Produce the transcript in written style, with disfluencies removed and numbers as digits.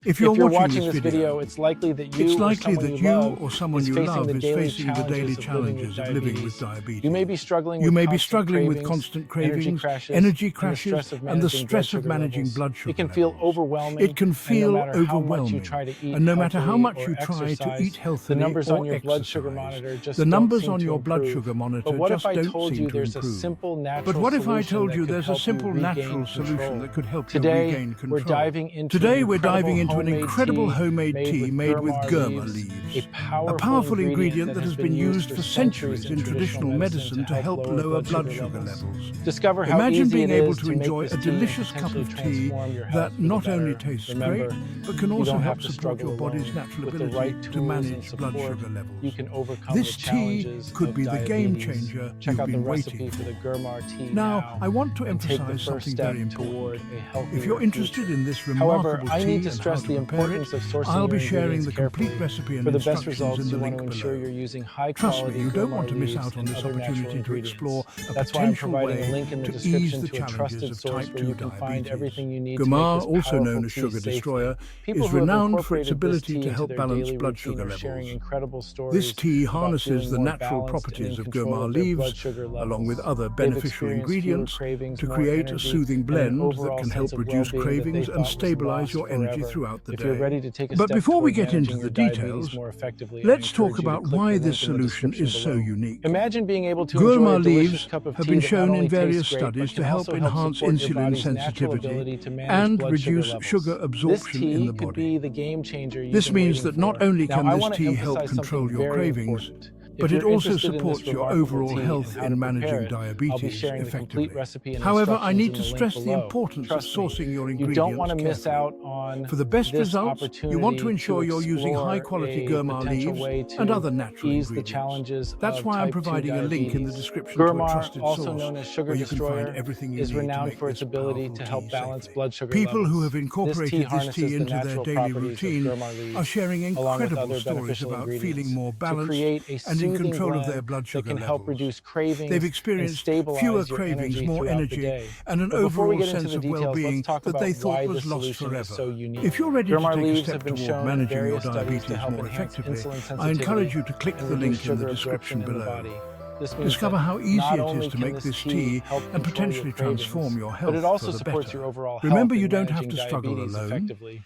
If you're If you're watching watching this video, it's likely that it's you likely that you or someone you love is facing the daily challenges challenges of living with diabetes. You may be struggling You with may be constant struggling with cravings, constant cravings, energy energy crashes, crashes, and the stress of managing managing blood sugar It can feel levels. overwhelming, It can and no feel matter how much you overwhelming, try to eat and no matter how healthily much or you try to exercise, eat the healthily numbers on or your blood sugar exercise, monitor just the don't numbers seem on to your blood improve. sugar monitor But what just if I don't told seem you to there's a improve. simple, natural But what if I solution told that you could there's a help you simple natural regain solution control? that could help you Today, regain we're control? diving into Today an we're diving into an incredible incredible homemade tea made with Gurmar a leaves, a powerful powerful ingredient that has been used for centuries centuries in traditional medicine to help lower blood sugar levels. Discover how Imagine easy being it able is to make enjoy this a tea and delicious cup potentially of tea transform your health that for the not only better. tastes Remember, great, but can you also don't help have to support your struggle body's alone. natural With the ability right to tools and manage blood support, sugar levels. you can overcome This the tea challenges could of be the game diabetes. changer Check you've out the been recipe waiting for the Gurmar tea now. I want to and take the emphasize first something step very toward important. a healthier If you're interested future. in this However, remarkable I tea need to and how stress to the prepare importance it, of sourcing I'll your be sharing ingredients the complete carefully. recipe and For the best instructions results, in the you want link to ensure below. you're using high Trust me, quality you don't Gurmar want to miss leaves out on and this other natural opportunity to ingredients. explore a That's why I'm potential providing a way link in the to ease description the to a trusted challenges of source type where 2 you can find diabetes. everything you need to Gurmar, make this also known powerful as tea Sugar safely. Destroyer, People is who have renowned for its incorporated this ability tea to into help their balance daily blood routine sugar are sharing levels. incredible This stories tea about harnesses feeling the more natural balanced and properties in of control Gurmar of their blood leaves, sugar along with levels. other They've beneficial experienced fewer ingredients, cravings, to more create a energy, soothing and an blend that overall can sense help of reduce well-being that they cravings and thought was stabilize lost your energy forever. throughout the If you're day. ready to take a But step before we toward get into managing the your diabetes details, more effectively, I let's encourage talk you to about click why the this link in the solution description is so below. unique. Imagine being able to enjoy Gurmar a delicious leaves cup of have tea been that not shown only in various tastes great, but studies can to help also help enhance support your insulin body's natural sensitivity ability to manage and blood sugar reduce levels. sugar This absorption in tea the could body. be the game changer you've This been means waiting that not for. only Now, can I this want to tea help emphasize control something your very cravings, important. If but it you're also interested in this supports your remarkable overall tea health and how in to managing prepare it, I'll be diabetes sharing the effectively. complete recipe and However, I instructions need in to the link stress the below. importance of Trust me, sourcing your you don't want ingredients to miss carefully. out on For the best this results, opportunity you want to ensure you're using explore high-quality a Gurmar potential leaves way and to other natural ease the ingredients. challenges That's of why I'm type 2 providing a link in the diabetes. description to a Gurmar, trusted also source known as Sugar where you can find Destroyer, everything you is need to renowned make for its this ability powerful to help tea balance safely. blood sugar People levels. who have This tea incorporated this harnesses tea the into their natural daily properties of routine Gurmar are leaves, sharing along with incredible other stories beneficial about feeling ingredients, more to balanced create a and in soothing control of their blend blood that sugar can help levels. reduce They've cravings and experienced fewer stabilize your cravings, energy more throughout the energy, day. and an But before we overall get into sense the of details, let's well-being talk that about they thought why was this lost solution is forever. so unique. If you're ready to Gurmar take a leaves step have been toward shown in managing your various studies to diabetes help more enhance effectively, insulin I encourage sensitivity you to click and the reduce link in the sugar description absorption in the below. body. This means Discover that how easy not it only is to can make this this tea tea help and control your potentially cravings, transform your but it health also for the supports better. your overall health Remember, in you don't have managing to struggle diabetes alone. effectively.